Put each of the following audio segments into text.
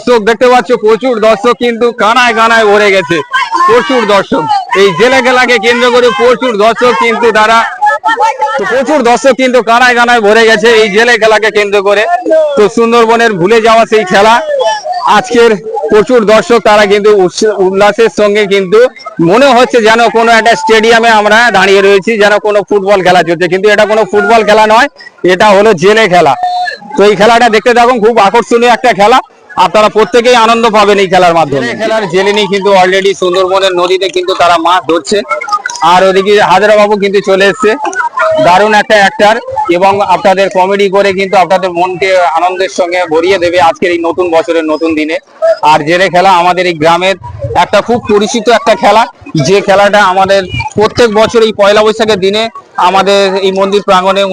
দর্শক দেখতে পাচ্ছ, প্রচুর দর্শক কিন্তু কানায় কানায় ভরে গেছে। প্রচুর দর্শক এই জেলে খেলাকে কেন্দ্র করে প্রচুর দর্শক কিন্তু কানায় কানায় ভরে গেছে এই জেলে খেলাকে কেন্দ্র করে। তো সুন্দরবনের ভুলে যাওয়া সেই খেলা আজকের প্রচুর দর্শক তারা কিন্তু উল্লাসের সঙ্গে কিন্তু মনে হচ্ছে যেন কোনো একটা স্টেডিয়ামে আমরা দাঁড়িয়ে রয়েছি, যেন কোনো ফুটবল খেলা চলছে, কিন্তু এটা কোনো ফুটবল খেলা নয়, এটা হলো জেলে খেলা। তো এই খেলাটা দেখতে থাকুন, খুব আকর্ষণীয় একটা খেলা, আপনারা প্রত্যেকেই আনন্দ পাবেন এই খেলার মাধ্যমে। খেলার জেলেনি কিন্তু অলরেডি সুন্দরবনের নদীতে কিন্তু তারা মাছ ধরছে, আর ওদিকে হাজরা বাবু কিন্তু চলে এসছে, দারুণ একটা অ্যাক্টর, এবং আপনাদের কমেডি করে কিন্তু আপনাদের মনকে আনন্দের সঙ্গে ভরিয়ে দেবে আজকের এই নতুন বছরের নতুন দিনে। আর জেলে খেলা আমাদের এই গ্রামের একটা খুব পরিচিত একটা খেলা, যে খেলাটা আমাদের প্রত্যেক বছর এই পয়লা বৈশাখের দিনে আমাদের এই মন্দির প্রাঙ্গণে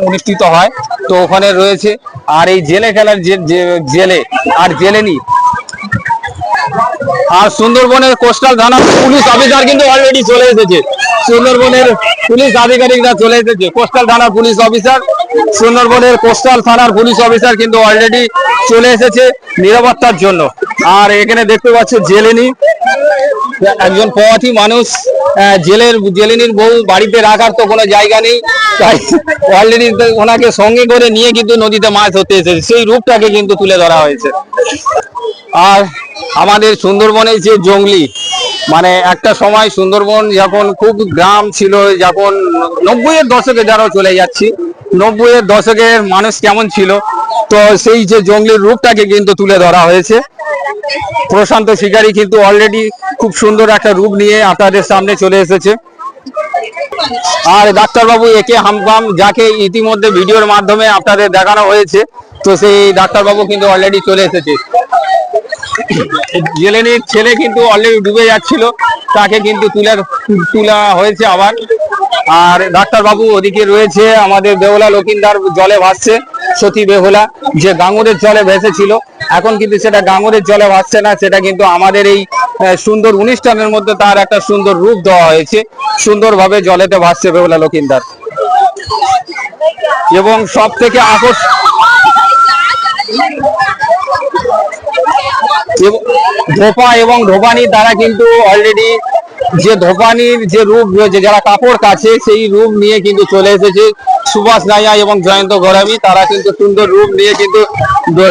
অনুষ্ঠিত হয়। তো ওখানে রয়েছে, আর এই জেলে খেলার জেলে আর জেলেনি আর সুন্দরবনের কোস্টাল থানা পুলিশ অফিসার কিন্তু অলরেডি চলে এসেছে। সুন্দরবনের পুলিশ আধিকারিকরা চলে এসেছে, কোস্টাল থানার পুলিশ অফিসার, সুন্দরবনের কোস্টাল থানার পুলিশ অফিসার কিন্তু অলরেডি চলে এসেছে নিরাপত্তার জন্য। আর এখানে দেখতে পাচ্ছ জেলেনি, একজন প্রবাসী মানুষ, জেলেনির বউ বাড়িতে রাখার তো কোনো জায়গা নেই, তাই অলরেডি ওনাকে সঙ্গে করে নিয়ে কিন্তু নদীতে মাছ ধরতে এসেছে, সেই রূপটাকে কিন্তু তুলে ধরা হয়েছে। আর আমাদের সুন্দরবনের যে জঙ্গলি, মানে একটা সময় সুন্দরবন যখন খুব গ্রাম ছিল, যখন 90-এর দশকে যারা চলে যাচ্ছি, 90-এর দশকের মানুষ কেমন ছিল, তো সেই যে জঙ্গলির রূপটাকে কিন্তু তুলে ধরা হয়েছে। প্রশান্ত শিকারী কিন্তু অলরেডি খুব সুন্দর একটা রূপ নিয়ে আপনাদের সামনে চলে এসেছে। আর ডাক্তারবাবু একে হামপাম, যাকে ইতিমধ্যে ভিডিওর মাধ্যমে আপনাদের দেখানো হয়েছে, তো সেই ডাক্তারবাবু কিন্তু অলরেডি চলে এসেছে। জেলেনির ছেলে কিন্তু অলরেডি ডুবে যাচ্ছিল, তাকে কিন্তু তোলা হয়েছে আবার। আর ডাক্তারবাবু ওদিকে রয়েছে, আমাদের বেহুলা লকিন্দার জলে ভাসছে, সতী বেহুলা যে গাঙুরের জলে ভেসেছিল, এখন কিন্তু সেটা গাঙুরের জলে ভাসছে না, সেটা কিন্তু আমাদের এই সুন্দর অনুষ্ঠানের মধ্যে তার একটা সুন্দর রূপ দেওয়া হয়েছে, সুন্দরভাবে জলেতে ভাসছে বেহুলা লকিন্দার। এবং সব থেকে ধোপা এবং ধোপানি, তারা কিন্তু অলরেডি যে ধোপানির যে রূপ রয়েছে, যারা কাপড় কাছে, সেই রূপ নিয়ে কিন্তু চলে এসেছে সুভাষ নাইয়া এবং জয়ন্ত গোরামি, তারা কিন্তু সুন্দর রূপ নিয়ে কিন্তু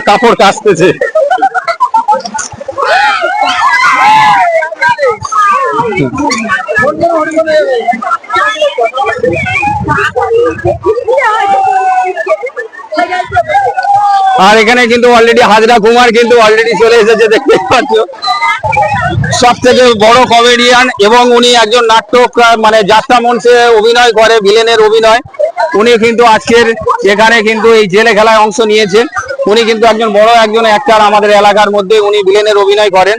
কাপড় কাচতেছে। আর এখানে কিন্তু অলরেডি হাজরা কুমার কিন্তু অলরেডি চলে এসেছে, দেখতে পাচ্ছ, সব থেকে বড় কমেডিয়ান, এবং উনি একজন নাট্যকার, মানে যাত্রা মঞ্চে অভিনয় করে, ভিলেনের অভিনয়। উনি কিন্তু আজকের এখানে কিন্তু এই জেলে খেলায় অংশ নিয়েছেন। উনি কিন্তু একজন বড় একজন অ্যাক্টর আমাদের এলাকার মধ্যে, উনি ভিলেনের অভিনয় করেন,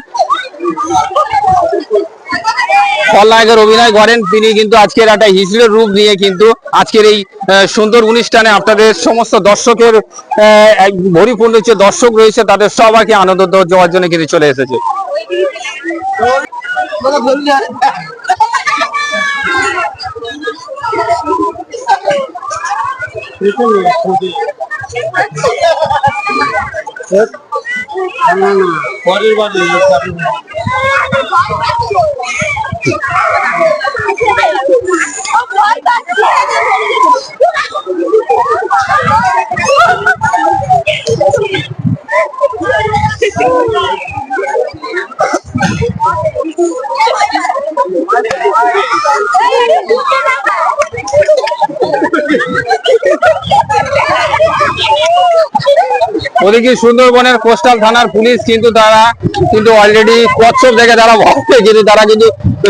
খলনায়কের অভিনয় করেন। তিনি কিন্তু আজকের একটা হিজড়ের রূপ নিয়ে কিন্তু আজকের এই সুন্দর অনুষ্ঠানে আপনাদের সমস্ত দর্শকের ভরিপূর্ণ যে দর্শক রয়েছে, তাদের সবাইকে আনন্দ দেওয়ার জন্য কিন্তু চলে এসেছে। পরের বার ওদিকে সুন্দরবনের কোস্টাল থানার পুলিশ কিন্তু তারা কিন্তু অলরেডি কচ্ছপ দেখে তারা ভক্তে, কিন্তু তারা কিন্তু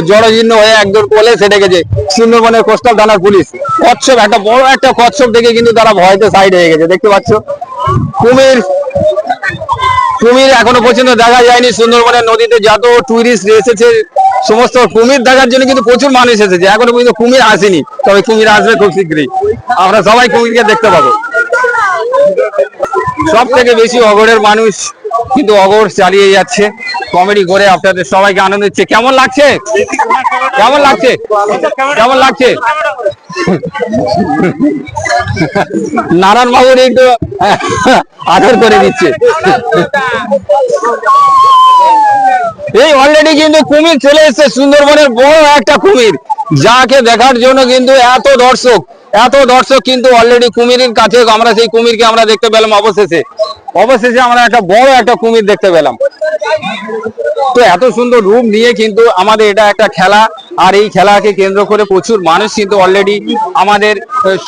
জড়জীর্ণ হয়ে একদম কোলে সেটে গেছে। সুন্দরবনের কোস্টাল থানার পুলিশ কচ্ছপ, একটা বড় একটা কচ্ছপ দেখে কিন্তু তারা ভয়তে সাইড হয়ে গেছে। দেখতে পাচ্ছ, কুমির এখনো পর্যন্ত দেখা যায়নি সুন্দরবনের নদীতে, যত টুরিস্ট এসেছে সমস্ত কুমির দেখার জন্য কিন্তু প্রচুর মানুষ এসেছে, এখনো পর্যন্ত কুমির আসেনি, তবে কুমির আসবে খুব শীঘ্রই, আমরা সবাই কুমিরকে দেখতে পাবো। সব থেকে বেশি অগরের মানুষ কিন্তু অগর চালিয়ে যাচ্ছে, কমেডি করে আপনাদের সবাইকে আনন্দ দিচ্ছে। কেমন লাগছে? কেমন লাগছে? কেমন লাগছে? নারায়ণ বাবুর একটু আদর করে দিচ্ছে। এই অলরেডি কিন্তু কুমির চলে এসেছে, সুন্দরবনের বড় একটা কুমির, যাকে দেখার জন্য কিন্তু এত দর্শক কিন্তু অলরেডি কুমিরের কাছে। আমরা সেই কুমিরকে আমরা দেখতে পেলাম অবশেষে আমরা একটা বড় একটা কুমির দেখতে পেলাম। তো এত সুন্দর রূপ নিয়ে কিন্তু আমাদের এটা একটা খেলা, আর এই খেলাকে কেন্দ্র করে প্রচুর মানুষ কিন্তু অলরেডি আমাদের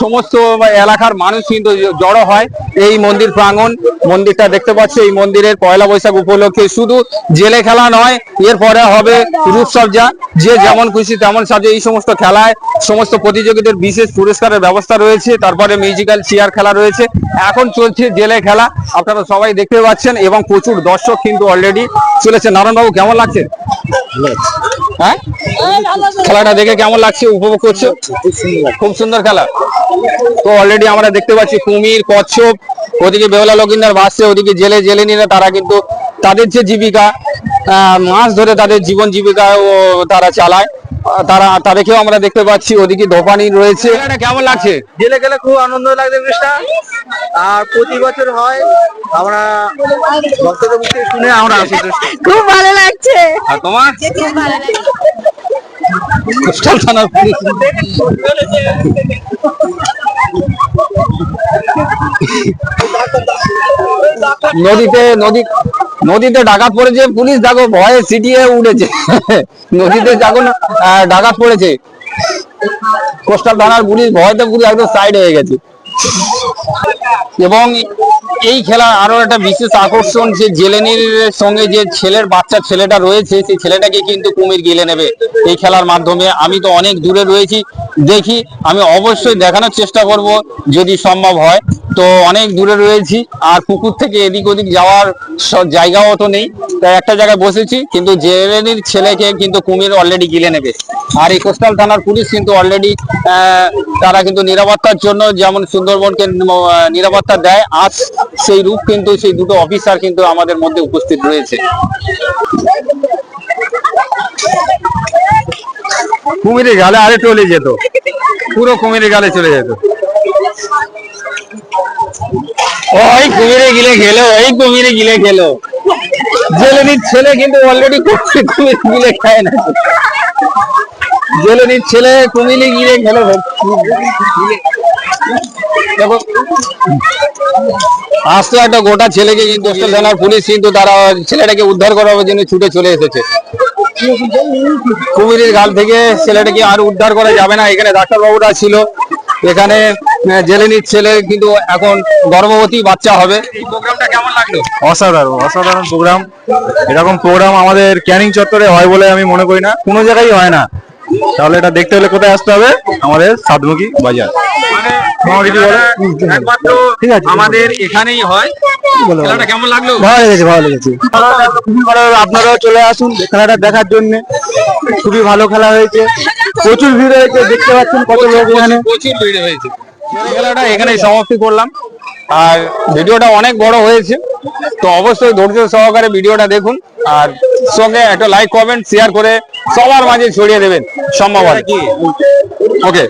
সমস্ত এলাকার মানুষ কিন্তু জড়ো হয় এই মন্দির প্রাঙ্গণ। মন্দিরটা দেখতে পাচ্ছি, এই মন্দিরের পয়লা বৈশাখ উপলক্ষে শুধু জেলে খেলা নয়, এরপরে হবে রূপসজ্জা, যে যেমন খুশি তেমন সাজে। এই সমস্ত খেলায় সমস্ত প্রতিযোগীদের বিশেষ পুরস্কারের ব্যবস্থা রয়েছে, তারপরে মিউজিক্যাল চেয়ার খেলা রয়েছে। এখন চলছে জেলে খেলা, আপনারা সবাই দেখতে পাচ্ছেন, এবং প্রচুর দর্শক কিন্তু অলরেডি চলেছে। নারায়ণবাবু কেমন লাগছে? হ্যাঁ, খেলাটা দেখে কেমন লাগছে? উপভোগ করছো? খুব সুন্দর খেলা। তো অলরেডি আমরা দেখতে পাচ্ছি কুমির, কচ্ছপ, ওদিকে বেহুলা লক্ষিন্দার ভাসছে, ওদিকে জেলেনিরা তারা কিন্তু তাদের যে জীবিকা, মাছ ধরে তাদের জীবন জীবিকা তারা চালায়, তাদেরকেও আমরা দেখতে পাচ্ছি। ওদিকে দোপানি রয়েছে। কেমন লাগছে? জেলে গেলে খুব আনন্দ লাগছে জিনিসটা, আর প্রতি বছর হয়। আমরা ভক্তদের মুখে শুনে আমরা আসি, খুব ভালো লাগছে। আর তোমার? খুব ভালো লাগছে। কোস্টাল থানার পুলিশ নদীতে ডাকাত পড়েছে, পুলিশ দেখো ভয়ে সিটিয়ে উঠেছে। নদীতে যখন ডাকাত পড়েছে, কোস্টাল থানার পুলিশ ভয়তে পুরো একদম সাইড হয়ে গেছে। এবং এই খেলার আরো একটা বিশেষ আকর্ষণ, যে জেলেনির সঙ্গে যে ছেলেটা রয়েছে, সেই ছেলেটাকে কিন্তু কুমির গিলে নেবে এই খেলার মাধ্যমে। আমি তো অনেক দূরে রয়েছি, দেখি আমি অবশ্যই দেখানোর চেষ্টা করব যদি সম্ভব হয়। তো অনেক দূরে রয়েছি, আর পুকুর থেকে এদিক ওদিক যাওয়ার জায়গাও তো নেই, তাই একটা জায়গায় বসেছি। কিন্তু জেলেনির ছেলেকে কিন্তু কুমির অলরেডি গিলে নেবে। আর এই কোস্টাল থানার পুলিশ কিন্তু অলরেডি তারা কিন্তু নিরাপত্তার জন্য যেমন সুন্দরবনকে নিরাপত্তা দেয়, আজ সেই রূপ কিন্তু সেই দুটো অফিসার কিন্তু আমাদের মধ্যে উপস্থিত রয়েছে। কুমিরের গালে আরে চলে যেত, পুরো কুমিরের গালে চলে যেত। ওই কুমিরে গিলে খেলো, জেলেনির ছেলে কিন্তু অলরেডি কুমির গিলে খায় না। জেলেনির ছেলে কুমিরে গিলে খেলো। দেখো আস্তে একটা গোটা ছেলেকে কিন্তু কোস্টাল থানার পুলিশ কিন্তু তারা ছেলেটাকে উদ্ধার করার জন্য ছুটে চলে এসেছে। কুমিরের গাল থেকে ছেলেটাকে আর উদ্ধার করা যাবে না। এখানে ডাক্তারবাবুরা ছিল, এখানে জেলেনির ছেলে কিন্তু এখন গর্ভবতী বাচ্চা হবে। এই প্রোগ্রামটা কেমন লাগলো? অসাধারণ প্রোগ্রাম। এরকম প্রোগ্রাম আমাদের ক্যানিং চত্বরে হয় বলে আমি মনে করি না, কোনো জায়গায় হয় না। তাহলে এটা দেখতে হলে কোথায় আসতে হবে? আমাদের সাতমুখী বাজার। ঠিক আছে, আমাদের এখানেই হয়। খেলাটা কেমন লাগলো? ভালো লেগেছে। আপনারাও চলে আসুন খেলাটা দেখার জন্য, খুবই ভালো খেলা হয়েছে, প্রচুর ভিড় হয়েছে, দেখতে পাচ্ছেন কত লোক এখানে, প্রচুর ভিড় হয়েছে। খেলাটা এখানেই সমাপ্তি করলাম, আর ভিডিওটা অনেক বড় হয়েছে, তো অবশ্যই ধৈর্য সহকারে ভিডিওটা দেখুন, আর সঙ্গে একটা লাইক কমেন্ট শেয়ার করে সবার মাঝে ছড়িয়ে দেবেন সম্ভব হলে। ওকে,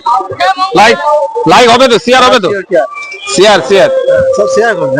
লাইক হবে তো, শেয়ার হবে তো, শেয়ার সব শেয়ার করুন।